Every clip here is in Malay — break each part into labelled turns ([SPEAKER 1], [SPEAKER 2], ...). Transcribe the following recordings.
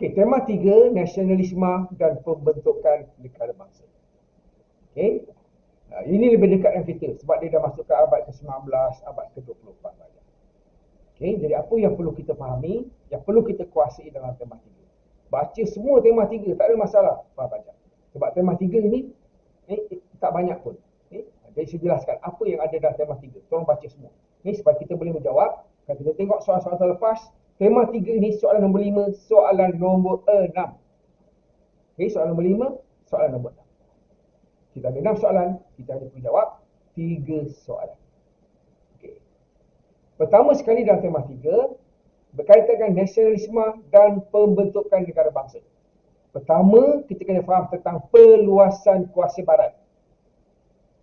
[SPEAKER 1] Okey, tema 3, nasionalisme dan pembentukan negara bangsa. Okey. Ini lebih dekat dengan kita sebab dia dah masuk ke abad ke-19, abad ke-24 saja. Okey, jadi apa yang perlu kita fahami, yang perlu kita kuasai dalam tema 3. Baca semua tema 3, tak ada masalah. Faham baca. Sebab tema 3 ini tak banyak pun. Jadi saya jelaskan apa yang ada dalam tema 3. Tolong baca semua. Ini supaya kita boleh menjawab. Kalau kita tengok soalan-soalan lepas, tema 3 ini soalan nombor 5, soalan nombor 6. Okey, soalan nombor 5, soalan nombor 6. Kita ada 6 soalan, kita hanya perlu jawab 3 soalan. Okey. Pertama sekali dalam tema 3, berkaitan dengan nasionalisme dan pembentukan negara bangsa. Pertama, kita kena faham tentang perluasan kuasa barat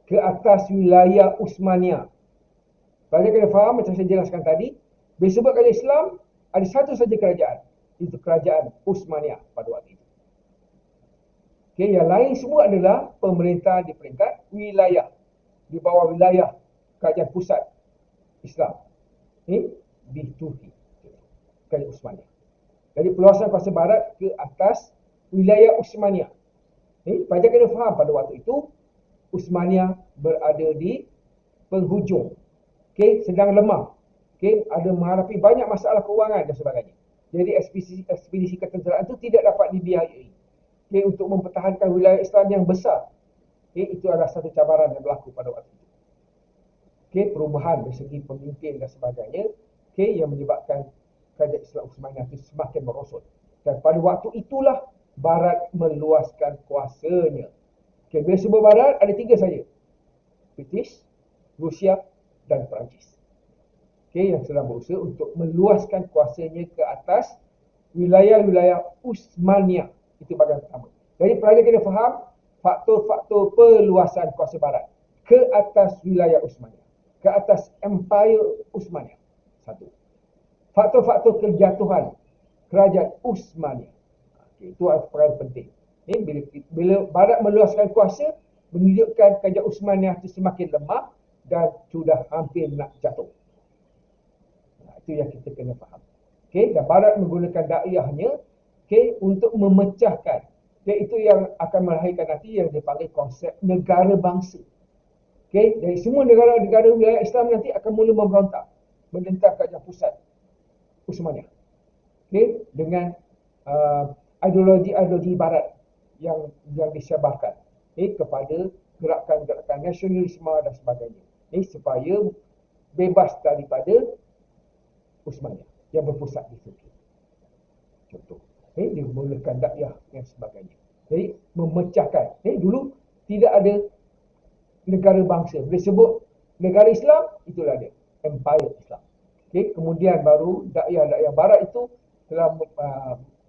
[SPEAKER 1] ke atas wilayah Uthmaniyah. Pelajar kena faham macam saya jelaskan tadi, bila sebut kerajaan Islam, ada satu saja kerajaan, itu kerajaan Uthmaniyah pada waktu itu. Okay, yang lain semua adalah pemerintahan di peringkat wilayah, di bawah wilayah kerajaan pusat Islam di Turki, kerajaan Uthmaniyah. Jadi perluasan kuasa barat ke atas wilayah Uthmaniyah. Pelajar kena faham pada waktu itu Uthmaniyah berada di penghujung, sedang lemah, ada menghadapi banyak masalah kewangan dan sebagainya. Jadi ekspedisi ketenteraan itu tidak dapat dibiayai untuk mempertahankan wilayah Islam yang besar. Itu adalah satu cabaran yang berlaku pada waktu itu. Perubahan dari segi pemimpin dan sebagainya, yang menyebabkan kerajaan Islam Uthmaniyah itu semakin merosot. Dan pada waktu itulah Barat meluaskan kuasanya. Bila sebut Barat, ada 3 saja. British, Rusia dan Perancis. Yang sedang berusaha untuk meluaskan kuasanya ke atas wilayah-wilayah Uthmaniyah. Itu bahagian pertama. Jadi pelajar kena faham faktor-faktor perluasan kuasa Barat ke atas wilayah Uthmaniyah, ke atas Empire Uthmaniyah. Satu. Faktor-faktor kejatuhan kerajaan Uthmaniyah. Itu adalah perkara penting. Bila Barat meluaskan kuasa, menunjukkan kerajaan Uthmaniyah itu semakin lemah dan sudah hampir nak jatuh. Itu yang kita kena faham. Dan Barat menggunakan dakwahnya untuk memecahkan. Itu yang akan melahirkan nanti yang dipanggil konsep negara bangsa. Dari semua negara-negara wilayah Islam nanti akan mula memberontak menentang kerajaan pusat Uthmaniyah. Dengan ideologi Barat yang disebarkan kepada gerakan-gerakan nasionalisme dan sebagainya. Supaya bebas daripada Uthmaniyah yang berpusat di Turki. Contoh. Dia memulakan dakwah dan sebagainya. Jadi memecahkan. Dulu tidak ada negara bangsa. Bila sebut negara Islam, itulah dia, Empire Islam. Kemudian baru dakwah Barat itu telah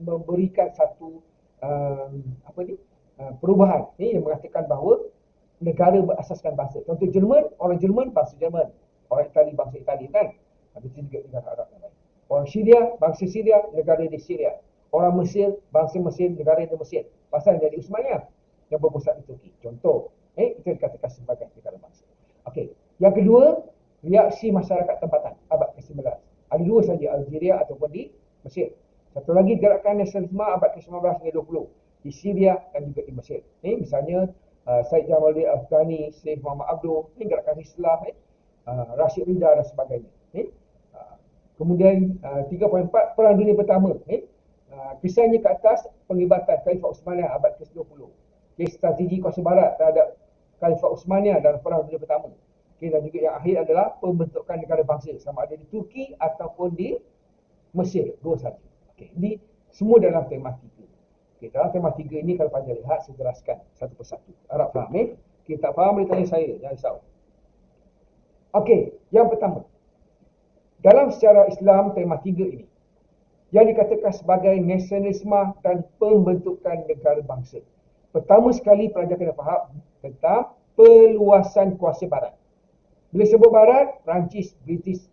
[SPEAKER 1] memberikan satu perubahan yang mengatakan bahawa negara berasaskan bangsa. Contoh Jerman, orang Jerman bangsa Jerman, orang Itali bangsa Itali, kan? Habis itu juga negara Arab yang lain. Orang Syria, bangsa Syria, negara di Syria. Orang Mesir, bangsa Mesir, negara di Mesir. Pasal jadi Uthmaniyah yang berpusat di Turki. Contoh, itu dikatakan sebagai negara bangsa. Okey. Yang kedua, reaksi masyarakat tempatan abad ke-19. Ada 2 saja, Algeria ataupun di Mesir. Satu lagi gerakan nasionalisme abad ke-19 hingga 20 di Syria dan juga di Mesir. Misalnya Syed Jamaluddin Afghani, Syekh Muhammad Abduh, gerakan Islah, Rashid Ridha dan sebagainya. Kemudian 3.4 Perang Dunia Pertama. Kisahnya ke atas penglibatan Khalifah Uthmaniyah abad ke-20. Strategi kuasa Barat terhadap Khalifah Uthmaniyah dalam Perang Dunia Pertama. Dan juga yang akhir adalah pembentukan negara bangsa, sama ada di Turki ataupun di Mesir. 2 saja. Ini semua dalam tema 3. Dalam tema 3 ini kalau pelajar lihat, saya jelaskan satu persatu. Harap faham. Kita tak faham, boleh tanya saya, jangan risau. Yang pertama, dalam sejarah Islam tema 3 ini yang dikatakan sebagai nasionalisme dan pembentukan negara bangsa. Pertama sekali pelajar kena faham tentang perluasan kuasa Barat. Bila sebut Barat, Perancis, British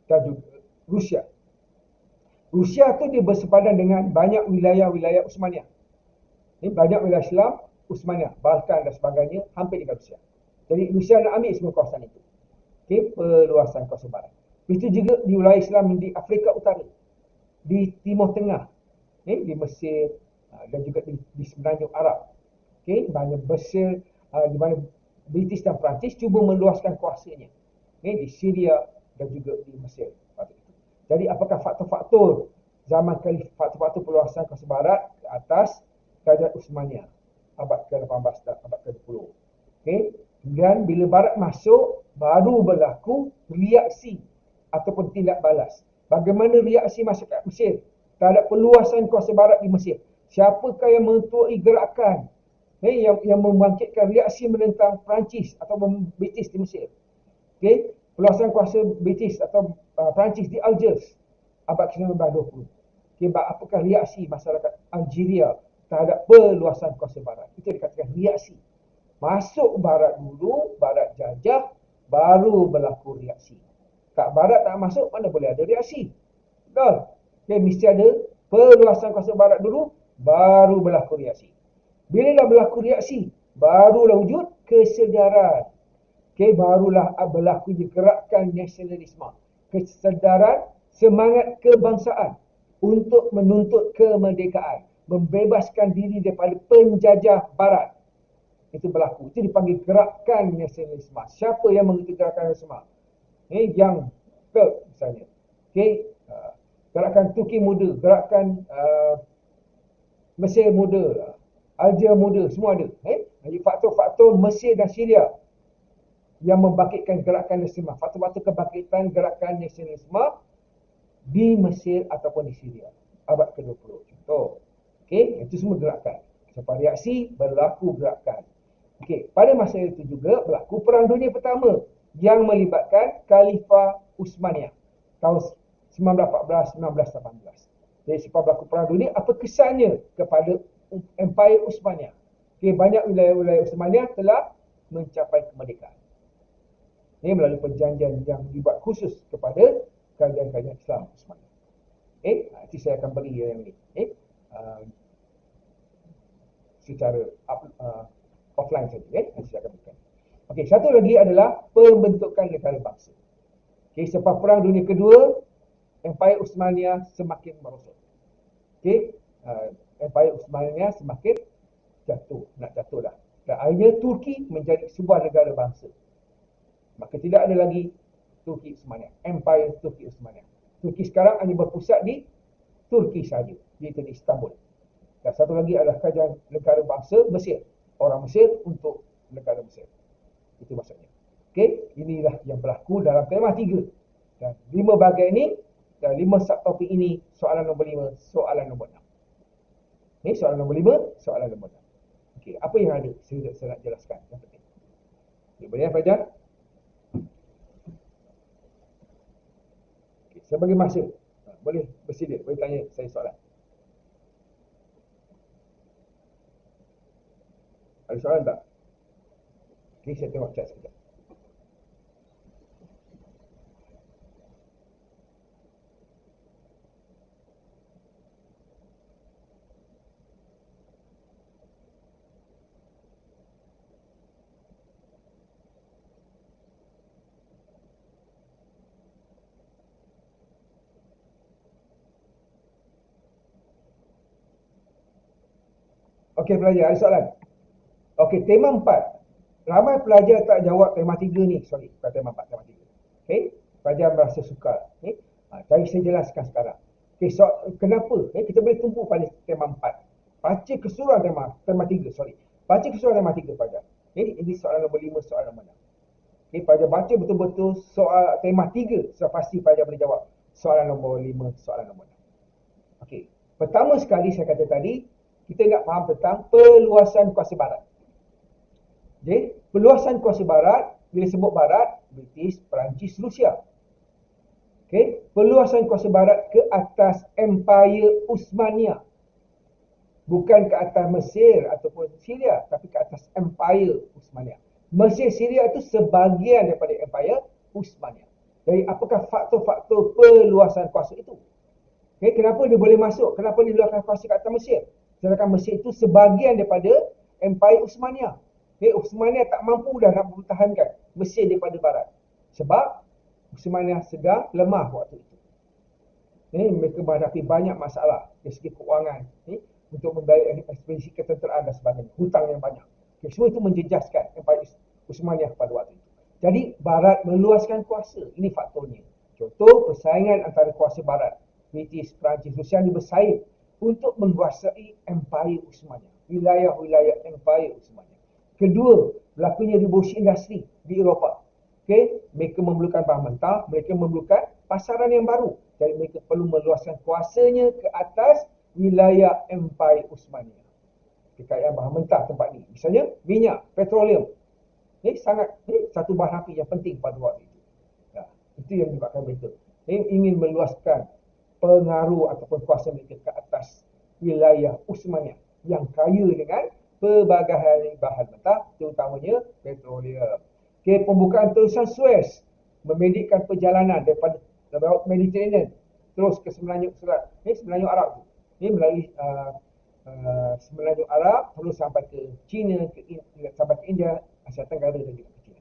[SPEAKER 1] dan juga Rusia. Rusia tu dia bersepadan dengan banyak wilayah-wilayah Uthmaniyah. Banyak wilayah Islam, Uthmaniyah, Balkan dan sebagainya, hampir dengan Rusia. Jadi Rusia nak ambil semua kawasan itu. Perluasan kuasa Barat. Itu juga di wilayah Islam di Afrika Utara, di Timur Tengah, di Mesir dan juga di Semenanjung Arab. Mana Mesir, di mana British dan Perancis cuba meluaskan kuasanya di Syria dan juga di Mesir. Jadi apakah faktor-faktor zaman faktor-faktor peluasan kuasa barat ke atas Kerajaan Uthmaniyah abad ke-18 dan abad ke-20. Kemudian bila barat masuk, baru berlaku reaksi ataupun tindak balas. Bagaimana reaksi masyarakat Mesir terhadap peluasan kuasa barat di Mesir? Siapakah yang mengetuai gerakan yang membangkitkan reaksi menentang Perancis atau British di Mesir? Peluasan kuasa British atau Perancis di Algiers abad ke-19-20. Apakah reaksi masyarakat Algeria terhadap peluasan kuasa barat? Itu dikatakan reaksi. Masuk barat dulu, barat jajah, baru berlaku reaksi. Kat barat tak masuk, mana boleh ada reaksi? Betul? Mesti ada peluasan kuasa barat dulu, baru berlaku reaksi. Bila dah berlaku reaksi, barulah wujud kesedaran. Barulah berlaku gerakan nasionalisme. Kesedaran, semangat kebangsaan untuk menuntut kemerdekaan, membebaskan diri daripada penjajah barat. Itu berlaku. Itu dipanggil gerakan nasionalisme. Siapa yang mengikuti gerakan nasionalisme? Yang misalnya. Gerakan Turki muda, gerakan Mesir muda, Algeria muda, semua ada. Jadi faktor-faktor Mesir dan Syria yang membangkitkan gerakan nasionalisme. Faktor-faktor kebangkitan gerakan nasionalisme di Mesir ataupun di Syria abad ke-20. Contoh. Itu semua gerakan. Sampai reaksi, berlaku gerakan. Pada masa itu juga berlaku Perang Dunia Pertama yang melibatkan Khalifah Uthmaniyah tahun 1914-1918. Jadi sebab berlaku Perang Dunia, apa kesannya kepada Empire Uthmaniyah? Banyak wilayah-wilayah Uthmaniyah telah mencapai kemerdekaan. Ini melalui perjanjian yang dibuat khusus kepada kerajaan-kerajaan Islam Uthmaniyah. Nanti saya akan beri yang ini. Secara offline saja. Nanti saya akan berikan. Satu lagi adalah pembentukan negara bangsa. Selepas Perang Dunia Kedua, Empire Uthmaniyah semakin merosot. Empire Uthmaniyah semakin nak jatuh dah. Dan akhirnya Turki menjadi sebuah negara bangsa. Maka tidak ada lagi Turki Uthmaniyah, Empire Turki Uthmaniyah. Turki sekarang hanya berpusat di Turki saja, iaitu di Istanbul. Dan satu lagi adalah kerajaan negara bangsa Mesir. Orang Mesir untuk negara Mesir. Itu maksudnya. Inilah yang berlaku dalam tema 3. Dan 5 bahagian ini, dan 5 subtopik ini, soalan nombor 5, soalan nombor 6. Soalan nombor 5, soalan nombor 6. Apa yang ada? Saya nak jelaskan. Yang penting. Boleh Fajar? Saya bagi masa. Boleh bersedia, boleh tanya saya soalan. Ada soalan tak? Saya tengok chat sekejap. Pelajar, ada soalan? Tema 4. Ramai pelajar tak jawab tema 3 ni. Sorry, bukan tema 4, tema 3. Pelajar merasa sukar. Jadi saya jelaskan sekarang. Kenapa? Kita boleh tumpu pada tema 4. Baca keseluruhan tema 3, sorry. Baca keseluruhan tema 3 pelajar. Ini soalan nombor 5, soalan nombor 6. Pelajar baca betul-betul soal tema 3. Sudah pasti pelajar boleh jawab soalan nombor 5, soalan nombor 6. Pertama sekali saya kata tadi, kita nak faham tentang peluasan kuasa barat. Jadi, peluasan kuasa barat, bila sebut barat, British, Perancis, Rusia. Peluasan kuasa barat ke atas Empire Uthmaniyah. Bukan ke atas Mesir ataupun Syria, tapi ke atas Empire Uthmaniyah. Mesir, Syria itu sebahagian daripada Empire Uthmaniyah. Jadi, apakah faktor-faktor peluasan kuasa itu? Kenapa dia boleh masuk? Kenapa dia luaskan kuasa ke atas Mesir? Sedangkan Mesir itu sebahagian daripada Empire Uthmaniyah. Uthmaniyah tak mampu dah nak mempertahankan Mesir daripada barat. Sebab Uthmaniyah sedang lemah waktu itu. Mereka menghadapi banyak masalah dari segi keuangan, untuk membayar ekspedisi ketenteraan dan sebagainya, hutang yang banyak. Semua itu menjejaskan Empayar Uthmaniyah pada waktu itu. Jadi Barat meluaskan kuasa, ini faktornya. Contoh persaingan antara kuasa Barat, British, Perancis, Rusia ini bersaing untuk menguasai Empayar Uthmaniyah, wilayah-wilayah Empayar Uthmaniyah. Kedua, berlakunya revolusi industri di Eropah. Mereka memerlukan bahan mentah, mereka memerlukan pasaran yang baru. Jadi mereka perlu meluaskan kuasanya ke atas wilayah Empayar Uthmaniyah. Kekayaan bahan mentah tempat ni. Misalnya minyak, petroleum. Sangat satu bahan api yang penting pada waktu itu. Itu yang menyebabkan mereka ingin meluaskan pengaruh ataupun kuasa mereka ke atas wilayah Uthmaniyah yang kaya dengan pelbagai bahan mentah, terutamanya petroleum. Pembukaan terusan Suez memedikkan perjalanan daripada Laut Mediterranean terus ke Semenanjung Semenanjung Arab tu. Melalui Semenanjung Arab terus sampai ke China, sampai ke India, Asia Tenggara dan juga ke China.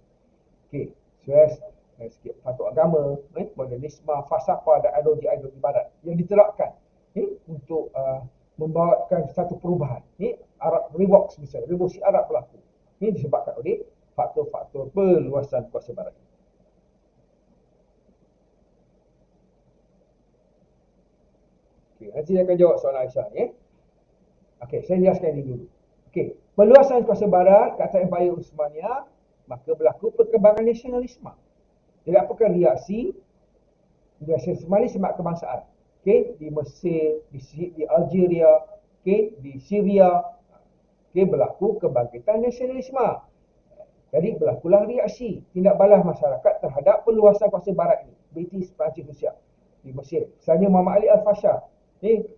[SPEAKER 1] Suez, sikit patut agama, modernisme, falsafah dan ideologi barat yang diterapkan untuk membawakan satu perubahan. Arab Revox misalnya, revolusi Arab berlaku. Ini disebabkan oleh faktor-faktor perluasan kuasa barat. Nanti saya akan jawab soalan Aisyah ni. Saya jelaskan ini dulu. Perluasan kuasa barat ke atas Empayar Uthmaniyah, maka berlaku perkembangan nasionalisme. Jadi apakah reaksi? Nasionalisme sebab kebangsaan. Di Mesir, di Algeria, di Syria, berlaku kebangkitan nasionalisme. Jadi berlakulah reaksi, tindak balas masyarakat terhadap perluasan kuasa barat ini. British, Perancis, Rusia di Mesir. Misalnya Muhammad Ali Al-Fashar,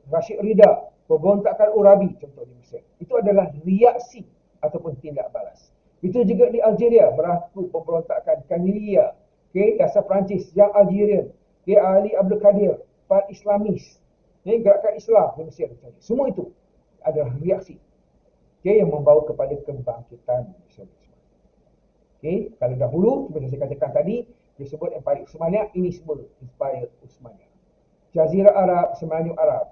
[SPEAKER 1] Rashid Rida, pemberontakan Urabi contoh di Mesir. Itu adalah reaksi ataupun tindak balas. Itu juga di Algeria berlaku pemberontakan Kanilia, dasar Perancis yang Algerian, Ali Abdul Qadir, para Islamis, gerakan Islam di Mesir. Semua itu adalah reaksi yang membawa kepada kebangkitan nasionalisme. Kalau dahulu seperti saya katakan tadi disebut Empayar Uthmaniyah, ini semua Empayar Uthmaniyah. Jazirah Arab, Semenanjung Arab,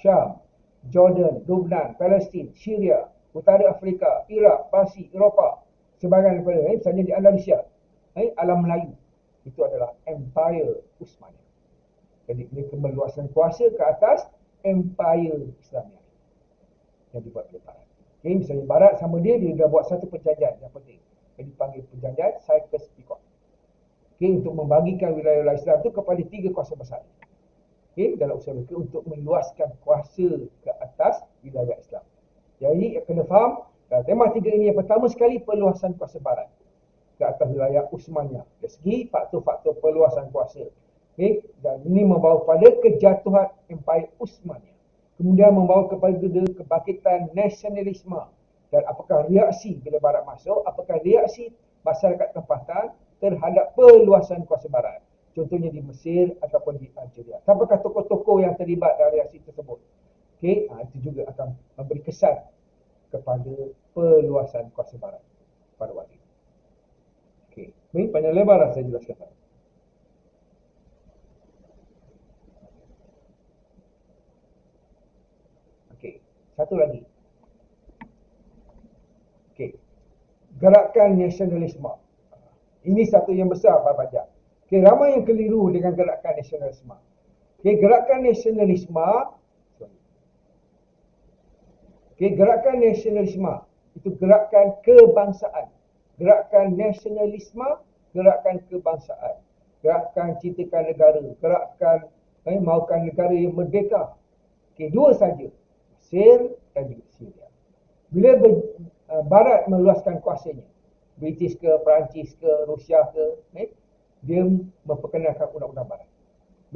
[SPEAKER 1] Syam, Jordan, Lebanon, Palestin, Syria, Utara Afrika, Iraq, Parsi, Eropah, sebahagian daripada misalnya di Andalusia, alam Melayu, itu adalah Empayar Uthmaniyah. Jadi mereka meluaskan kuasa ke atas Empayar Islamiah yang dibuat oleh Barat. Misalnya Barat sama dia dah buat satu perjanjian yang penting, yang dipanggil perjanjian Sykes-Picot. Untuk membagikan wilayah Islam itu kepada 3 kuasa besar. Dalam usaha mereka untuk meluaskan kuasa ke atas wilayah Islam. Jadi kena faham, tema 3 ini yang pertama sekali perluasan kuasa Barat ke atas wilayah Uthmaniyah. Dari segi faktor-faktor perluasan kuasa. Dan ini membawa pada kejatuhan Empayar Uthmaniyah. Kemudian membawa kepada kebangkitan nasionalisme. Dan apakah reaksi bila Barat masuk, apakah reaksi masyarakat tempatan terhadap perluasan kuasa Barat. Contohnya di Mesir ataupun di Algeria. Apakah tokoh-tokoh yang terlibat dalam reaksi tersebut. Itu juga akan memberi kesan kepada perluasan kuasa Barat pada waktu itu. Ini panjang lebar lah saya jelaskan. Satu lagi. Gerakan nasionalisme. Ini satu yang besar Pak Fajar. Ramai yang keliru dengan gerakan nasionalisme. Gerakan nasionalisme, gerakan nasionalisme itu gerakan kebangsaan. Gerakan nasionalisme, gerakan kebangsaan. Gerakan cintakan negara, gerakan mahukan negara yang merdeka. Dua saja. Mesir dan juga Syria. Bila Barat meluaskan kuasanya, British ke, Perancis ke, Rusia ke, dia memperkenalkan undang-undang Barat.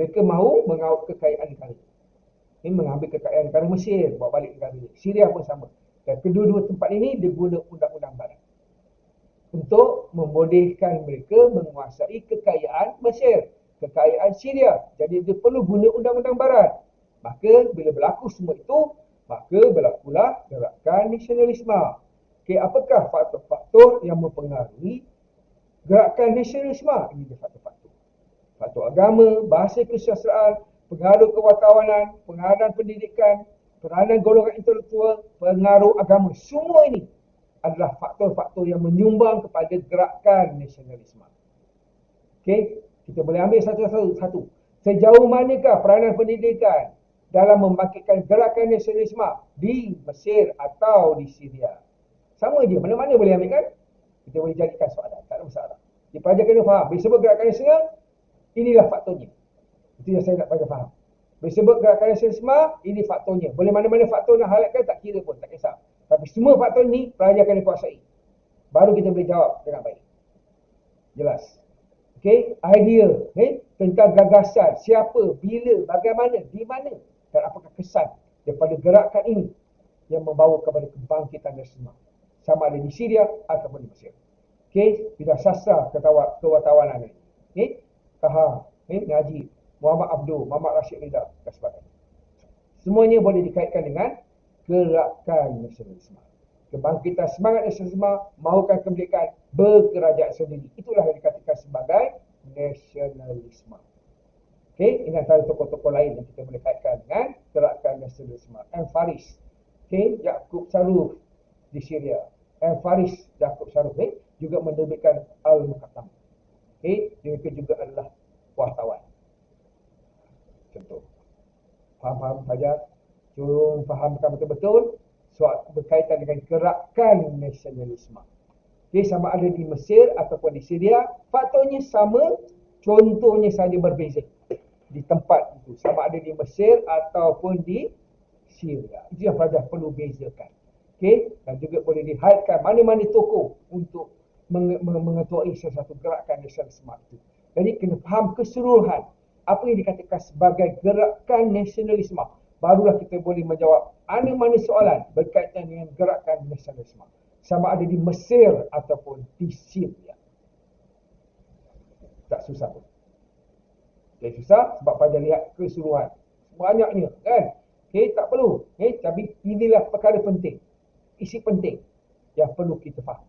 [SPEAKER 1] Mereka mahu mengaut kekayaan negara. Mengambil kekayaan negara Mesir, bawa balik negara. Syria pun sama. Dan kedua-dua tempat ini dia guna undang-undang Barat untuk membolehkan mereka menguasai kekayaan Mesir, kekayaan Syria. Jadi dia perlu guna undang-undang Barat. Maka bila berlaku semua itu, maka berlakulah gerakan nasionalisme. Apakah faktor-faktor yang mempengaruhi gerakan nasionalisme? Ini dia faktor-faktor. Faktor agama, bahasa kesusastraan, pengaruh kewartawanan, pengaruh pendidikan, peranan golongan intelektual, pengaruh agama. Semua ini adalah faktor-faktor yang menyumbang kepada gerakan nasionalisme. Okey, kita boleh ambil satu-satu. Sejauh manakah peranan pendidikan dalam membangkitkan gerakan nasionalisme di Mesir atau di Syria? Sama je, mana-mana boleh ambil kan? Kita boleh jadikan soalan, tak ada masalah. Jadi pelajar kena faham, bila sebut gerakan nasional, inilah faktornya. Itu yang saya nak pelajar faham. Bila sebut gerakan nasionalisme, ini faktornya. Boleh mana-mana faktor nak highlightkan, tak kira pun, tak kisah. Tapi semua faktor ni pelajar kena kuasai. Baru kita boleh jawab dengan baik. Jelas. Okey, idea tentang gagasan, siapa, bila, bagaimana, di mana dan apakah kesan daripada gerakan ini yang membawa kepada kebangkitan nasional, sama ada di Syria ataupun di Mesir. Okey, bila sastra kewartawanan ini. Okey, Taha, Najib, Muhammad Abdul, Muhammad Rashid Ridha dan sebagainya. Semuanya boleh dikaitkan dengan gerakan nasionalisme. Kebangkitan semangat nasionalisme, mahukan kemerdekaan, berkerajaan sendiri. Itulah yang dikatakan sebagai nasionalisme. Okey, ini antara tokoh-tokoh lain yang kita boleh kaitkan dengan gerakan nasionalisme. M. Faris, okey, Yaqub Saruf di Syria. M. Faris, Yaqub Saruf juga menerbitkan Al-Muqaddam. Okey, mereka juga adalah wartawan. Contoh. Faham-faham saja. Cuma fahamkan betul-betul soal berkaitan dengan gerakan nasionalisme. Okey, sama ada di Mesir ataupun di Syria, faktornya sama, contohnya saja berbeza. Di tempat itu, sama ada di Mesir ataupun di Syria. Itu yang pelajar perlu bezakan. Okey, dan juga boleh dihadkan mana-mana tokoh untuk mengetuai sesuatu gerakan nasionalisme itu. Jadi kena faham keseluruhan apa yang dikatakan sebagai gerakan nasionalisme. Barulah kita boleh menjawab mana-mana soalan berkaitan dengan gerakan nasionalisme. Sama ada di Mesir ataupun di Syria. Tak susah pun. Jadi susah sebab pada lihat keseluruhan. Banyaknya kan. Okay, tak perlu. Tapi inilah perkara penting. Isi penting yang perlu kita faham.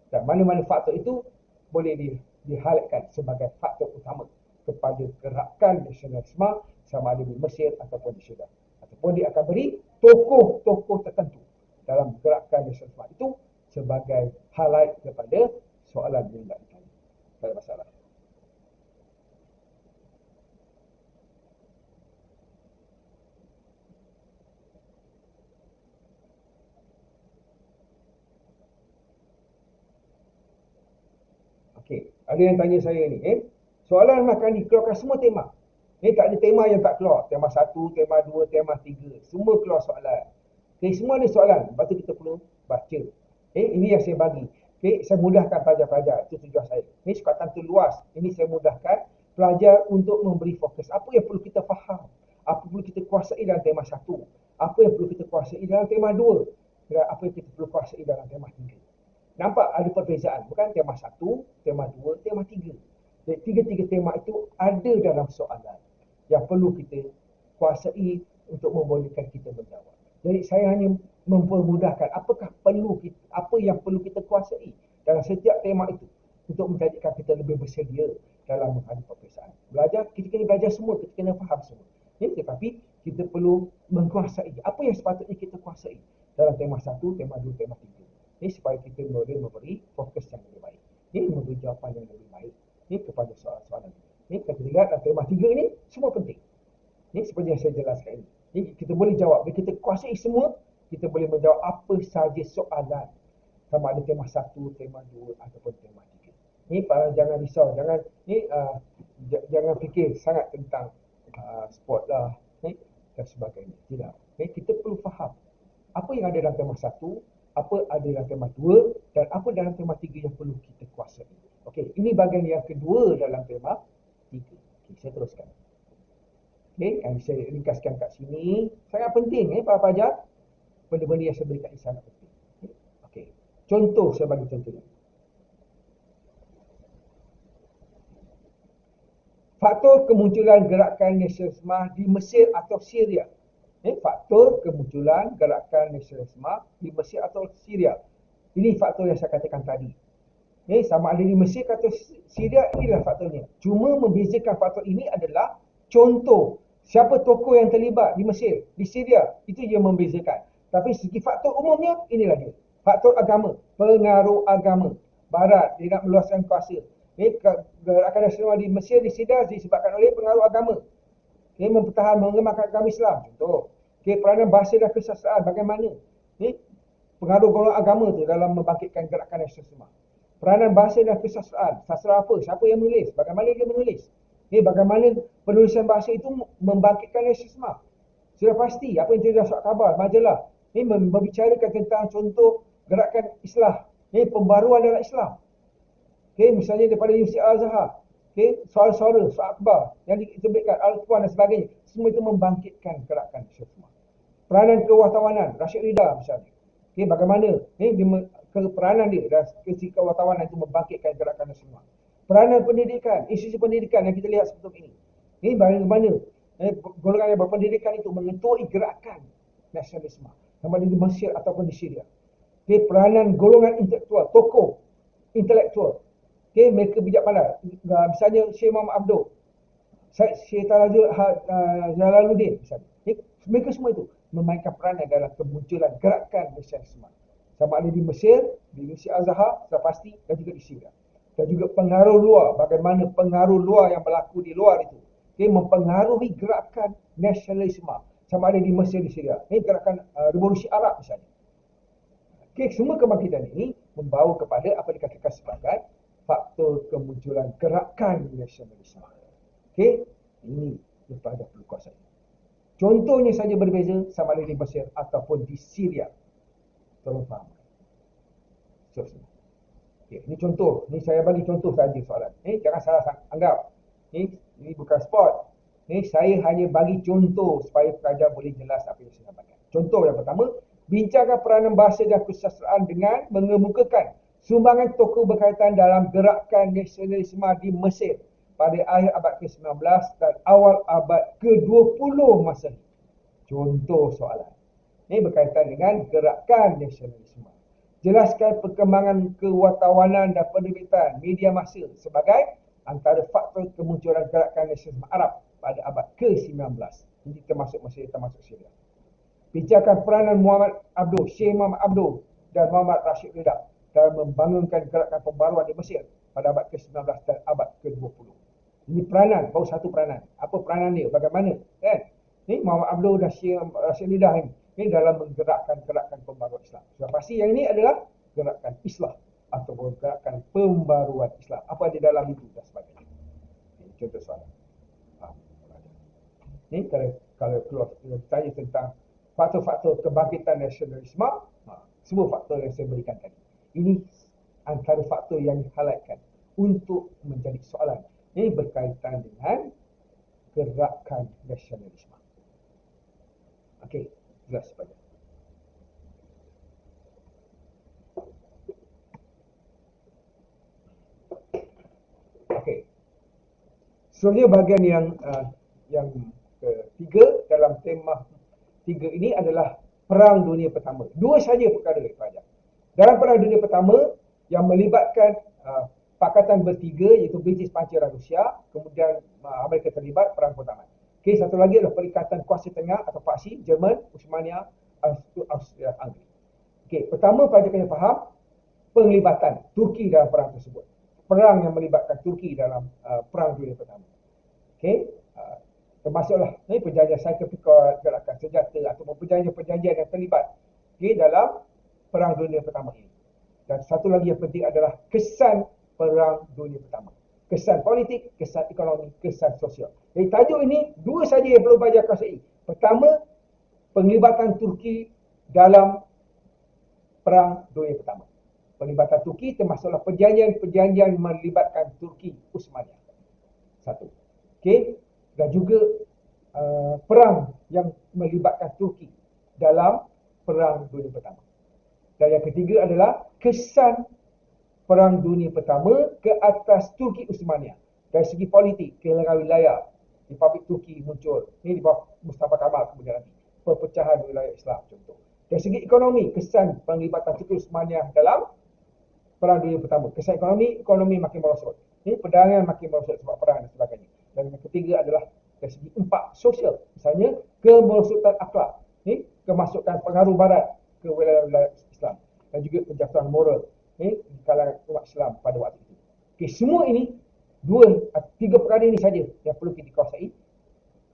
[SPEAKER 1] Dan mana-mana faktor itu boleh dihighlightkan sebagai faktor utama kepada gerakan nasionalisme sama ada di Mesir ataupun di Syria. Ataupun dia akan beri tokoh-tokoh tertentu dalam gerakan nasionalisme itu sebagai highlight kepada soalan yang tidak ditanya. Tak ada masalah. Okey, ada yang tanya saya ni, soalan makan dikeluarkan semua tema. Tak ada tema yang tak keluar. Tema 1, tema 2, tema 3. Semua keluar soalan. Okey, semua ada soalan. Lepas tu kita perlu baca. Ini yang saya bagi. Okey, saya mudahkan pelajar-pelajar. Itu tujuan saya. Sukatan tu luas. Ini saya mudahkan pelajar untuk memberi fokus. Apa yang perlu kita faham? Apa perlu kita kuasai dalam tema 1? Apa yang perlu kita kuasai dalam tema 2? Dan apa yang kita perlu kuasai dalam tema 3? Nampak ada perbezaan. Bukan tema 1, tema 2, tema 3. Jadi tiga-tiga tema itu ada dalam soalan yang perlu kita kuasai untuk membolehkan kita menjawab. Jadi saya hanya mempermudahkan apa yang perlu kita kuasai dalam setiap tema itu untuk menjadikan kita lebih bersedia dalam menghadapi peperiksaan. Kita kena belajar semua, kita kena faham semua. Tetapi kita perlu menguasai apa yang sepatutnya kita kuasai dalam tema 1, tema 2, tema 3. Supaya kita boleh memberi fokus yang lebih baik. Memberi jawapan yang lebih baik kepada soalan-soalan. Kita lihat dalam tema 3 ini semua penting. Seperti yang saya jelaskan ini. Kita boleh jawab. Bila kita kuasai semua, kita boleh menjawab apa sahaja soalan. Sama ada tema 1, tema 2 ataupun tema 3. Jangan risau. Jangan fikir sangat tentang sport lah. Dan sebagainya. Tidak. Kita perlu faham apa yang ada dalam tema 1, apa ada dalam tema 2 dan apa dalam tema 3 yang perlu kita kuasai. Okey, ini bahagian yang kedua dalam tema 3. Okey, saya teruskan. Okey, yang saya ringkaskan kat sini sangat penting para pelajar. Benda-benda yang saya berikan ini sangat penting. Okey. Contoh, saya bagi contohnya. Faktor kemunculan gerakan nasionalisme di Mesir atau Syria. Faktor kemunculan gerakan nasionalisme di Mesir atau Syria. Ini faktor yang saya katakan tadi. Sama ada di Mesir atau Syria, inilah faktornya. Cuma membezakan faktor ini adalah contoh Siapa tokoh yang terlibat di Mesir, di Syria, itu yang membezakan. Tapi segi faktor umumnya, inilah dia. Faktor agama, pengaruh agama. Barat, dia nak meluaskan kuasa. Gerakan nasional di Mesir, di Syria disebabkan oleh pengaruh agama. Mengembangkan agama Islam. Contoh. Peranan bahasa dan kesastraan, bagaimana? Pengaruh golongan agama tu dalam membangkitkan gerakan nasional. Peranan bahasa dan kesastraan. Sastra apa? Siapa yang menulis? Bagaimana dia menulis? Bagaimana penulisan bahasa itu membangkitkan nasionalisme. Sudah pasti apa yang terjadi dalam surat khabar, majalah. Membicarakan tentang contoh gerakan Islah. Pembaruan dalam Islam. Misalnya daripada Yusuf Al-Azhar. Suara-suara, surat khabar yang diterbitkan, Al-Quran dan sebagainya. Semua itu membangkitkan gerakan nasionalisme. Peranan kewartawanan, Rashid Rida misalnya. Bagaimana peranan dia dan sisi kewartawanan itu membangkitkan gerakan nasional. Peranan pendidikan, institusi pendidikan yang kita lihat seperti ini. Bagaimana golongan yang berpendidikan itu mengetuai gerakan nasionalisme. Sama ada di Mesir ataupun di Syria. Peranan golongan intelektual, tokoh intelektual. Mereka bijak pandai. Misalnya Syekh Muhammad Abdul, Syekh Jalaluddin misalnya. Mereka semua itu memainkan peranan dalam kemunculan gerakan nasionalisme. Sama ada di Mesir, di Yusuf Al-Azhar, sudah pasti, dan juga di Syria. Dan juga pengaruh luar, bagaimana pengaruh luar yang berlaku di luar itu mempengaruhi gerakan nasionalisme. Sama ada di Mesir, di Syria. Gerakan revolusi Arab misalnya. Semua kebangkitan ini membawa kepada apa dikatakan sebagai faktor kemunculan gerakan nasionalisme. Ini daripada perkuasaan. Contohnya saja berbeza sama ada di Mesir ataupun di Syria. Tolong faham. Ini contoh. Ini saya bagi contoh saja soalan. Jangan salah anggap. Ini bukan sport. Saya hanya bagi contoh supaya pelajar boleh jelas apa yang saya sampaikan. Contoh yang pertama, bincangkan peranan bahasa dan kesusastraan dengan mengemukakan sumbangan tokoh berkaitan dalam gerakan nasionalisme di Mesir pada akhir abad ke-19 dan awal abad ke-20 Masehi. Contoh soalan. Ini berkaitan dengan gerakan nasionalisme. Jelaskan perkembangan kewartawanan dan penerbitan media massa sebagai antara faktor kemunculan gerakan nasionalisme Arab pada abad ke-19. Ini termasuk Mesir, termasuk Syria. Bincangkan peranan Muhammad Abdul, Syekh Muhammad Abdul dan Muhammad Rashid Rida dalam membangunkan gerakan pembaruan di Mesir pada abad ke-19 dan abad ke-20. Ini peranan, baru satu peranan. Apa peranan dia? Bagaimana? Ini Muhammad Abdul dan Syekh Rashid Rida ini dalam menggerakkan gerakan pembaruan Islam. Sudah pasti yang ini adalah gerakan Islah ataupun gerakan pembaruan Islam. Apa di dalam itu dan sebagainya. Ini contoh soalan. Ini kalau keluar tanya tentang faktor-faktor kebangkitan nasionalisme, semua faktor yang saya berikan tadi. Ini antara faktor yang dihighlightkan untuk menjadi soalan. Ini berkaitan dengan gerakan nasionalisme. Okey, jelas saja. Okey. Selanjutnya bahagian yang ketiga dalam tema 3 ini adalah Perang Dunia Pertama. Dua saja perkara pelajar. Dalam Perang Dunia Pertama yang melibatkan Pakatan Bertiga iaitu British, Perancis, Rusia, kemudian Amerika terlibat perang pertama. Okey, satu lagi adalah Perikatan Kuasa Tengah atau Paksi, Jerman, Uthmania, Austria, Hungary. Okey, pertama pelajar kena faham penglibatan Turki dalam perang tersebut. Perang yang melibatkan Turki dalam Perang Dunia Pertama. Okey, termasuklah perjanjian Sykes-Picot, gerakan senjata ataupun perjanjian-perjanjian yang terlibat dalam Perang Dunia Pertama ini. Dan satu lagi yang penting adalah kesan Perang Dunia Pertama. Kesan politik, kesan ekonomi, kesan sosial. Jadi tajuk ini dua saja yang perlu belajar kuasai. Pertama, penglibatan Turki dalam Perang Dunia Pertama. Penglibatan Turki termasuklah perjanjian-perjanjian melibatkan Turki Uthmania. Satu. Okey. Dan juga perang yang melibatkan Turki dalam Perang Dunia Pertama. Dan yang ketiga adalah kesan Perang Dunia Pertama ke atas Turki Uthmania. Dari segi politik, kehilangan wilayah, Republik Turki muncul. Ini di bawah Mustafa Kemal kemudian nanti. Perpecahan wilayah Islam contoh. Dari segi ekonomi, kesan penglibatan Turki Uthmania dalam Perang Dunia Pertama. Kesan ekonomi makin merosot. Ini perdagangan makin merosot sebab perang dan sebagainya. Dan yang ketiga adalah dari segi impak sosial, misalnya kemerosotan akhlak, kemasukan pengaruh barat ke wilayah-wilayah Islam, dan juga penjatuhan moral di kalangan umat Islam pada waktu itu. Semua ini tiga perkara ini saja yang perlu kita kuasai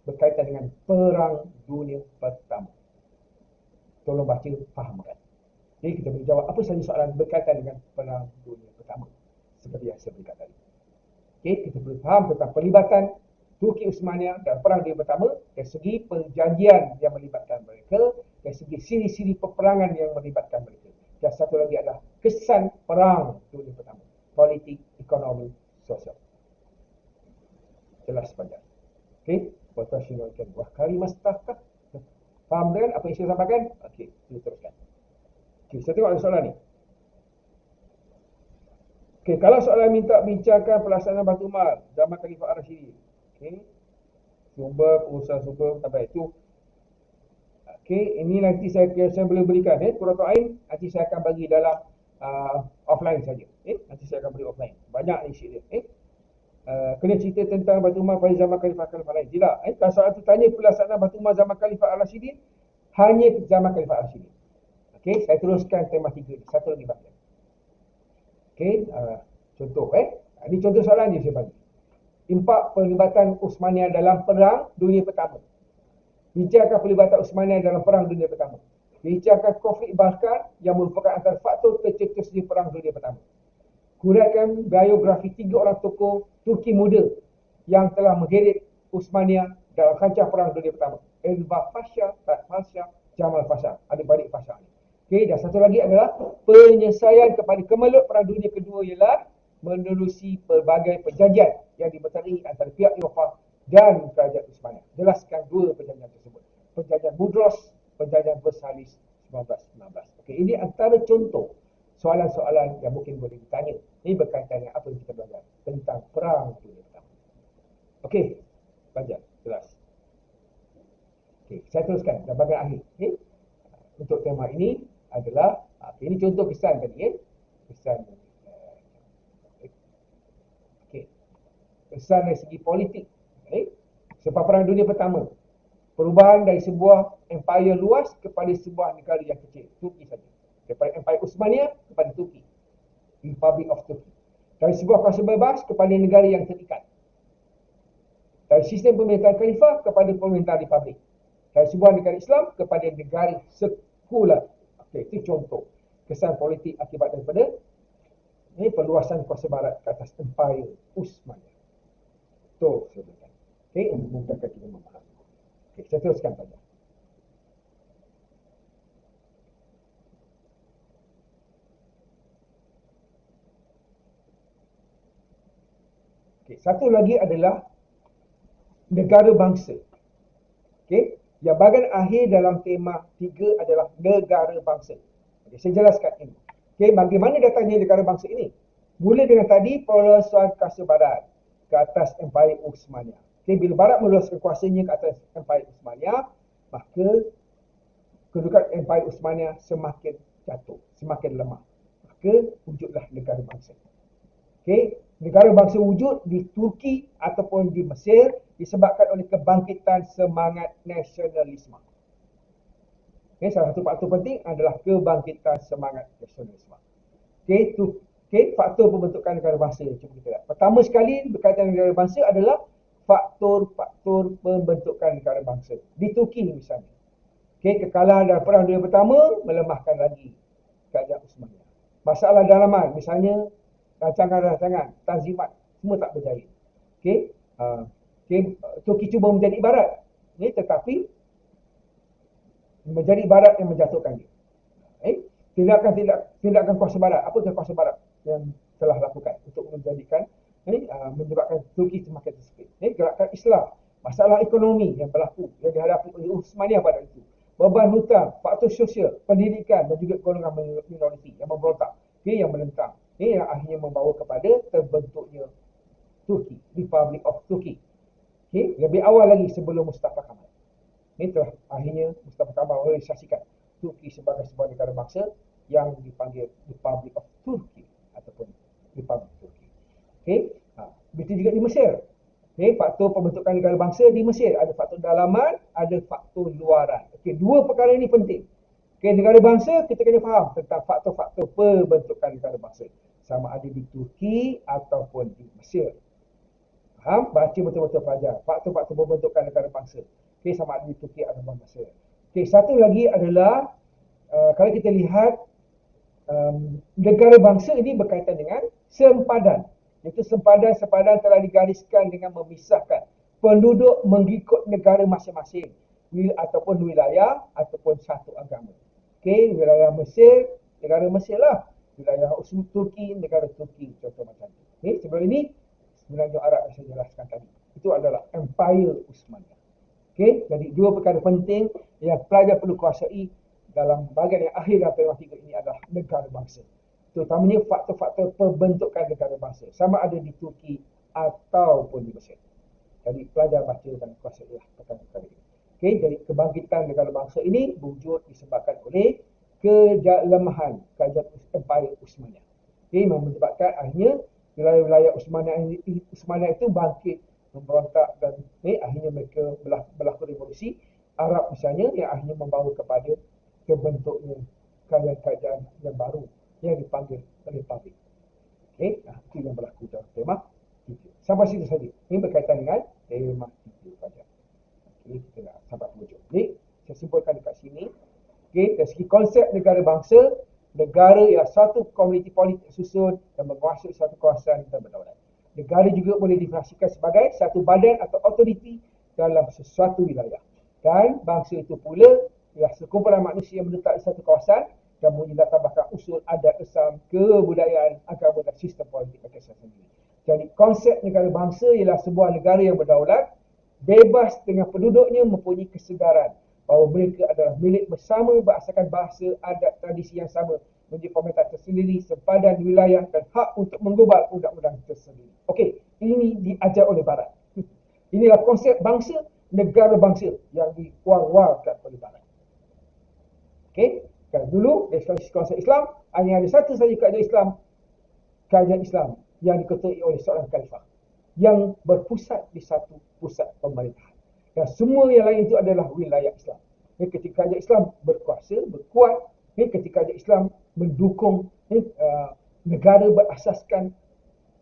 [SPEAKER 1] berkaitan dengan Perang Dunia Pertama. Tolong baca, fahamkan. Jadi kita boleh jawab apa sahaja soalan berkaitan dengan Perang Dunia Pertama seperti yang saya berikan tadi. Kita perlu faham tentang pelibatan Turki Uthmaniyah dalam Perang Dunia Pertama dari segi perjanjian yang melibatkan mereka, dari segi siri-siri peperangan yang melibatkan mereka. Dan satu lagi adalah kesan Perang Dunia Pertama, politik, ekonomi, sosial. Jelas panjang. Potasikan buah kalimah tahkah? Faham dengan apa yang saya sampaikan? Kita teruskan. Saya tengok ada soalan ni. Kalau soalan minta bincangkan pelaksanaan Baitul Mal zaman Khalifah Ar-Rasyidin. Sumber, pengusaha sumber sampai itu. Ini nanti saya boleh berikan. Qurratul Ain nanti saya akan bagi dalam offline saja. Nanti saya akan beri offline. Banyak isi dia. Kena cerita tentang Baitul Mal pada zaman Khalifah lain. Tidak. Kalau soalan tu tanya pelaksanaan Baitul Mal zaman Khalifah Ar-Rasyidin, hanya zaman Khalifah Ar-Rasyidin. Saya teruskan tema 3 ni. Satu lagi bahagian. Contoh. Ini contoh soalan je saya bagi. Impak pelibatan Uthmaniyah dalam Perang Dunia Pertama. Bincangkan pelibatan Uthmaniyah dalam Perang Dunia Pertama. Bincangkan konflik Balkan yang merupakan antara faktor tercetusnya Perang Dunia Pertama. Huraikan biografi 3 orang tokoh Turki muda yang telah mengheret Uthmaniyah dalam kancah Perang Dunia Pertama. Enver Pasha, Talat Pasha, Jamal Pasha, adik-beradik Pasha. Dan satu lagi adalah penyelesaian kepada kemelut Perang Dunia Kedua ialah menerusi pelbagai perjanjian yang dimeterai antara pihak Eropah dan Kerajaan Uthmaniyah. Jelaskan 2 perjanjian tersebut. Perjanjian Budros, perjanjian Versailles 1919. Ini antara contoh soalan-soalan yang mungkin boleh ditanya. Ini berkaitan dengan apa yang kita belajar tentang Perang Dunia Pertama. Panjang, jelas. Saya teruskan dan bahagian akhir. Untuk tema ini adalah ini contoh kesan tadi. Kesan kesan dari segi politik. Sebab Perang Dunia Pertama, perubahan dari sebuah empire luas kepada sebuah negara yang kecil, Turki saja. Daripada Empire Uthmaniyah kepada Turki, Republic of Turkey. Dari sebuah kuasa bebas kepada negara yang terikat. Dari sistem pemerintahan khalifah kepada pemerintahan republik. Dari sebuah negara Islam kepada negara sekular. Itu contoh kesan politik akibat daripada perluasan kuasa barat ke atas Empire Uthmaniyah. Itu sebenarnya. Untuk memudahkan kita memahami. Saya teruskan saja. Satu lagi adalah negara bangsa. Yang bahagian akhir dalam tema 3 adalah negara bangsa. Saya jelaskan ini. Bagaimana datangnya negara bangsa ini? Mula dengan tadi perluasan kuasa barat ke atas Empire Uthmaniyah. Bila barat meluaskan kuasanya ke atas Empire Uthmaniyah, maka kedudukan Empire Uthmaniyah semakin jatuh, semakin lemah. Maka wujudlah negara bangsa. Negara bangsa wujud di Turki ataupun di Mesir disebabkan oleh kebangkitan semangat nasionalisme. Salah satu faktor penting adalah kebangkitan semangat nasionalisme. Faktor pembentukan negara bangsa. Cuba kita lihat. Pertama sekali berkaitan dengan negara bangsa adalah faktor-faktor pembentukan negara bangsa. Di Turki misalnya. Kekalahan dalam Perang Dunia Pertama melemahkan lagi Kerajaan Uthmaniyah. Masalah dalaman, misalnya rancangan-rancangan, tanzimat, semua tak berjaya. Turki cuba menjadi ibarat, tetapi menjadi ibarat yang menjatuhkan dia. Tindakan kuasa barat. Apakah kuasa barat yang telah lakukan untuk menjadikan menyebabkan Turki semakin tersepit? Gerakan Islam, masalah ekonomi yang berlaku yang dihadapi oleh Uthmaniyah pada itu, beban hutang, faktor sosial, pendidikan dan juga golongan minoriti yang memberontak, yang menentang. Yang akhirnya membawa kepada terbentuknya Turki, Republic of Turkey. Lebih awal lagi sebelum Mustafa Kemal. Telah akhirnya Mustafa Kemal merealisasikan Turki sebagai sebuah negara bangsa yang dipanggil Republic of Turkey ataupun Republic Turki. Begitu juga di Mesir. Okay, faktor pembentukan negara bangsa di Mesir. Ada faktor dalaman, ada faktor luaran. Okay, dua perkara ini penting. Okay, negara bangsa kita kena faham tentang faktor-faktor pembentukan negara bangsa. Sama ada di Turki ataupun di Mesir. Faham? Baca betul-betul pelajar. Faktor-faktor pembentukan negara bangsa. Okay, sama ada di Turki ataupun Mesir. Okay, satu lagi adalah kalau kita lihat negara bangsa ini berkaitan dengan sempadan. Itu sempadan telah digariskan dengan memisahkan penduduk mengikut negara masing-masing ataupun wilayah ataupun satu agama. Okey, wilayah Mesir, negara Mesir lah. Wilayah Turki, negara Turki, contoh macam itu. Okey, sebelum ini sebenarnya Arab yang saya jelaskan tadi. Itu adalah Empire Utsmaniyah. Okey, jadi dua perkara penting yang pelajar perlu kuasai dalam bahagian yang akhir dalam tema 3 ini adalah negara bangsa. Terutamanya faktor-faktor pembentukan negara bangsa. Sama ada di Turki ataupun di Mesir. Jadi pelajar baca dan kuasailah perkara-perkara ini. Okey, jadi kebangkitan negara bangsa ini berwujud disebabkan oleh kelemahan kerajaan Empire Utsmaniyah. Okey, menyebabkan akhirnya wilayah-wilayah Utsmaniyah itu bangkit, memberontak dan akhirnya mereka berlaku revolusi Arab misalnya yang akhirnya membawa kepada terbentuknya kerajaan yang baru yang dipanggil Republik. Okey, itu yang berlaku dalam tema 3. Sampai situ saja. Ini berkaitan dengan tema 3 saja. Okey, kita nak sampai hujung. Jadi, saya simpulkan dekat sini. Okey, dari segi konsep negara bangsa, negara ialah satu komuniti politik susun dan menguasai satu kawasan dan berdaulat. Negara juga boleh definisikan sebagai satu badan atau autoriti dalam sesuatu wilayah. Dan bangsa itu pula ialah sekumpulan manusia yang menetap di satu kawasan dan mendatangkan usul adat Islam, kebudayaan, agama dan sistem politik bagi sendiri. Jadi konsep negara bangsa ialah sebuah negara yang berdaulat, bebas dengan penduduknya mempunyai kesedaran bahawa mereka adalah milik bersama berasaskan bahasa, adat, tradisi yang sama, menjadi pemerintah tersendiri, sempadan wilayah dan hak untuk menggubal undang-undang tersendiri. Okey, ini diajar oleh Barat. Inilah konsep bangsa, negara bangsa yang diwar-warkan oleh Barat. Okey, kalau dulu dari konsep Islam hanya ada satu saja kerajaan Islam yang diketuai oleh seorang khalifah yang berpusat di satu pusat pemerintahan. Dan semua yang lain itu adalah wilayah Islam. Ketika kerajaan Islam berkuasa, berkuat, ketika kerajaan Islam mendukung negara berasaskan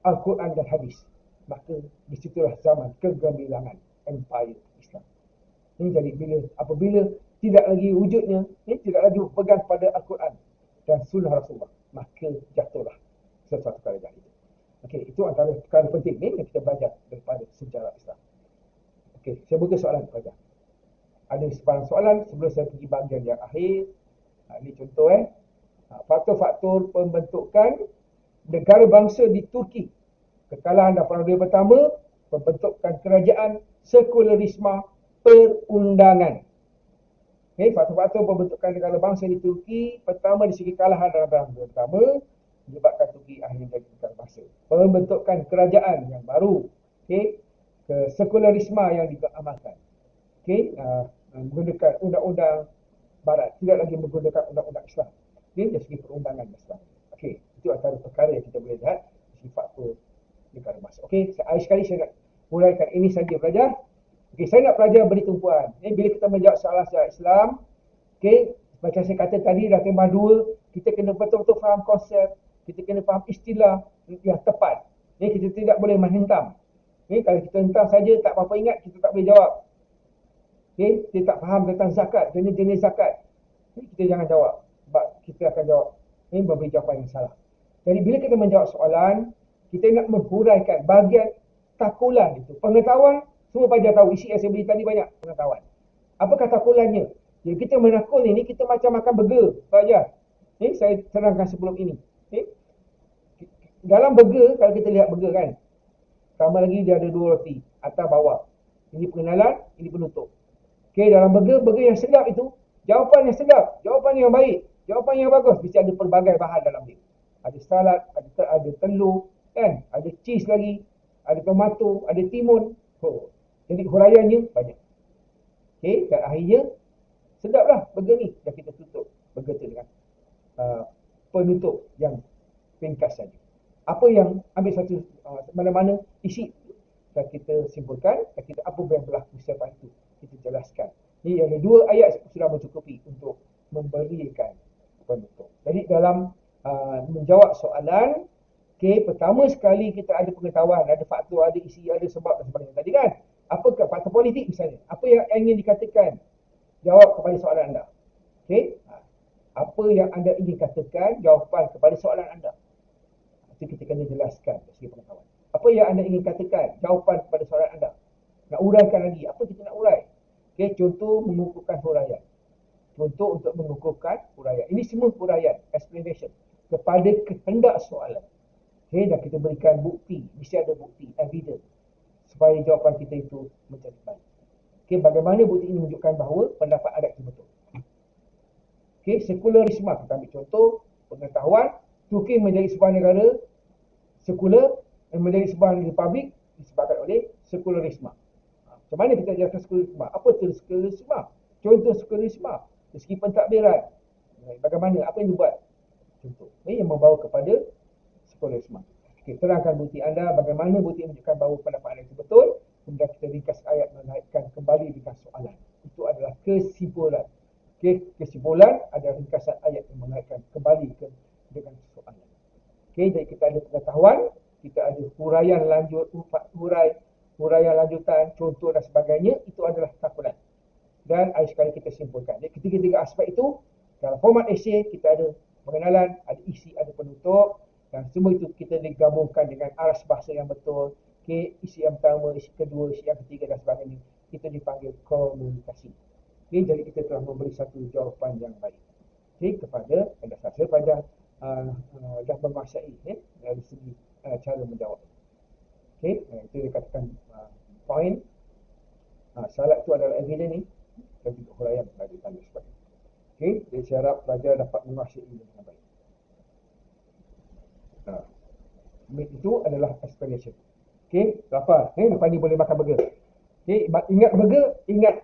[SPEAKER 1] Al-Quran dan Hadis, maka disitulah zaman kegemilangan Empire Islam. Jadi apabila tidak lagi wujudnya, tidak lagi berpegang pada Al-Quran dan Sunnah Rasulullah, maka jatuhlah sesuatu kerajaan itu. Okey, itu antara perkara penting yang kita belajar daripada sejarah Islam. Okey, saya buka soalan kepada. Ada sebarang soalan sebelum saya pergi bahagian yang akhir. Ini contoh faktor-faktor pembentukan negara bangsa di Turki. Kekalahan dan perang dunia pertama, pembentukan kerajaan, sekularisme, perundangan. Okay, faktor-faktor pembentukan negara bangsa di Turki, pertama di segi kekalahan dalam perang dunia pertama, menyebabkan Turki akhirnya jadi negara bangsa. Pembentukan kerajaan yang baru, okay, sekularisme yang diamalkan. Okay, menggunakan undang-undang Barat, tidak lagi menggunakan undang-undang Islam. Okay, dari segi perundangan Islam. Okay, itu antara perkara yang kita boleh lihat dari segi faktor negara bangsa. Okay, sekali saya nak uraikan ini saja pelajar. Okay, saya nak pelajar beri tumpuan. Bila kita menjawab soalan sejarah Islam, okay, macam saya kata tadi dah tema 2, kita kena betul-betul faham konsep, kita kena faham istilah yang tepat. Kita tidak boleh menghentam. Kalau kita hentam saja tak apa-apa ingat, kita tak boleh jawab. Okay, kita tak faham tentang zakat, jenis-jenis zakat, kita jangan jawab. Sebab kita akan jawab, memberi jawapan yang salah. Jadi bila kita menjawab soalan, kita nak menghuraikan bahagian takulan itu. Pengetahuan, semua pelajar tahu, isi yang saya beri tadi banyak pengetahuan. Apakah takulannya? Jadi kita menakul ini, kita macam makan burger, pelajar. Saya terangkan sebelum ini. Dalam burger, kalau kita lihat burger kan, tambah lagi dia ada 2 roti, atas bawah. Ini pengenalan, ini penutup. Okay, dalam burger yang sedap itu, jawapan yang sedap, jawapan yang baik, jawapan yang bagus, mesti ada pelbagai bahan dalam dia. Ada salad, ada telur, kan? Ada cheese lagi, ada tomato, ada timun. Jadi huraiannya banyak. Okay, dan akhirnya sedaplah burger ni. Dan kita tutup burger tu dengan penutup yang ringkas saja. Apa yang ambil satu mana-mana isi dan kita simpulkan dan kita apa yang berlaku selepas itu kita jelaskan. Ini ada 2 ayat sudah mencukupi untuk memberikan penutup. Jadi dalam menjawab soalan, pertama sekali kita ada pengetahuan, ada faktor, ada isi, ada sebab dan sebagainya tadi kan. Apakah faktor politik misalnya? Apa yang ingin dikatakan? Jawab kepada soalan anda. Apa yang anda ingin katakan? Jawapan kepada soalan anda. Itu kita kena jelaskan dari segi pengetahuan. Apa yang anda ingin katakan? Jawapan kepada soalan anda. Nak uraikan lagi. Apa kita nak urai? Contoh mengukuhkan huraian. Contoh untuk mengukuhkan huraian. Ini semua huraian, explanation kepada kehendak soalan. Dan kita berikan bukti, mesti ada bukti, evidence, supaya jawapan kita itu menjadi baik. Bagaimana bukti ini menunjukkan bahawa pendapat anda itu betul. Sekularisme, kita ambil contoh, pengetahuan, Turki menjadi sebuah negara sekular, dan menjadi sebuah republik disebabkan oleh sekularisme. Macam mana kita jelaskan sekularisme? Apa itu sekularisme? Contoh sekularisme, dari segi pentadbiran, bagaimana, apa yang dibuat? Contoh, ini yang membawa kepada sekularisme. Terangkan bukti anda, bagaimana bukti menunjukkan bahawa pendapat anda itu betul, kemudian kita ringkas ayat menaikkan kembali dengan soalan. Itu adalah kesimpulan. Kesimpulan adalah ringkasan ayat yang menaikkan kembali dengan soalan. Jadi kita ada pengetahuan, kita ada huraian lanjut, huraian lanjutan, contoh dan sebagainya, itu adalah kumpulan. Dan akhir sekali kita simpulkan. Jadi ketiga-tiga aspek itu, dalam format esei kita ada pengenalan, ada isi, ada penutup, dan semua itu kita digabungkan dengan aras bahasa yang betul. Isi yang pertama, isi kedua, isi yang ketiga dan sebagainya, kita dipanggil komunikasi. Jadi kita telah memberi satu jawapan yang baik kepada anda rasa pada dah menguasai dari segi cara menjawab. Itu dikatakan poin. Salat itu adalah evidence ni dan juga huraian bagi tanda sebagainya. Jadi saya harap pelajar dapat menguasai ini dengan baik. Itu adalah explanation. Lapar. Lepas ni boleh makan burger. Ingat burger, ingat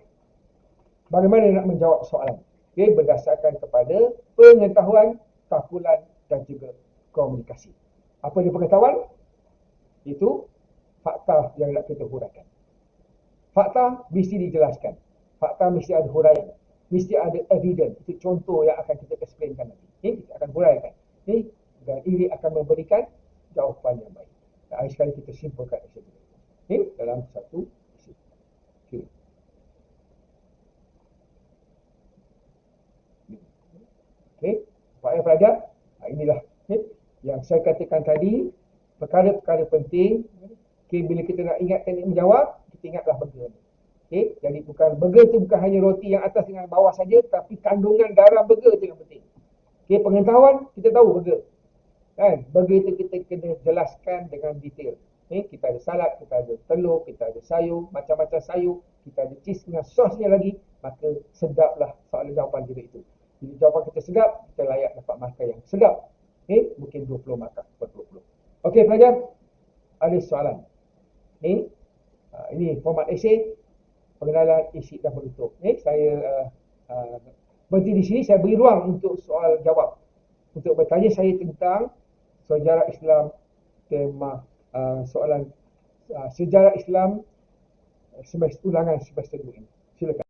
[SPEAKER 1] bagaimana nak menjawab soalan. Berdasarkan kepada pengetahuan, kumpulan dan juga komunikasi. Apa dia pengetahuan? Itu fakta yang nak kita huraikan. Fakta mesti dijelaskan. Fakta mesti ada huraian. Mesti ada evidence. Itu contoh yang akan kita explainkan nanti. Kita akan huraikan. Dan ini akan memberikan jawapan yang baik. Dan akhir sekali kita simpulkan dalam satu isi. Pak pelajar, inilah yang saya katakan tadi, perkara-perkara penting. Bila kita nak ingat teknik menjawab, kita ingatlah burger. Jadi burger tu bukan hanya roti yang atas dengan bawah saja, tapi kandungan dalam burger tu yang penting. Pengetahuan, kita tahu burger. Burger itu kita kena jelaskan dengan detail. Kita ada salad, kita ada telur, kita ada sayur, macam-macam sayur, kita ada cheese dengan sosnya lagi, maka sedaplah soalan jawapan kita itu. Jadi jawapan kita sedap, kita layak dapat markah yang sedap. Mungkin 20 markah per 20. Okey pelajar, ada soalan. Ini format esei, pengenalan, isi dan penutup. Saya berhenti di sini, saya beri ruang untuk soal jawab. Untuk bertanya saya tentang sejarah Islam, tema soalan sejarah Islam ulangan semester 2 ini. Silakan.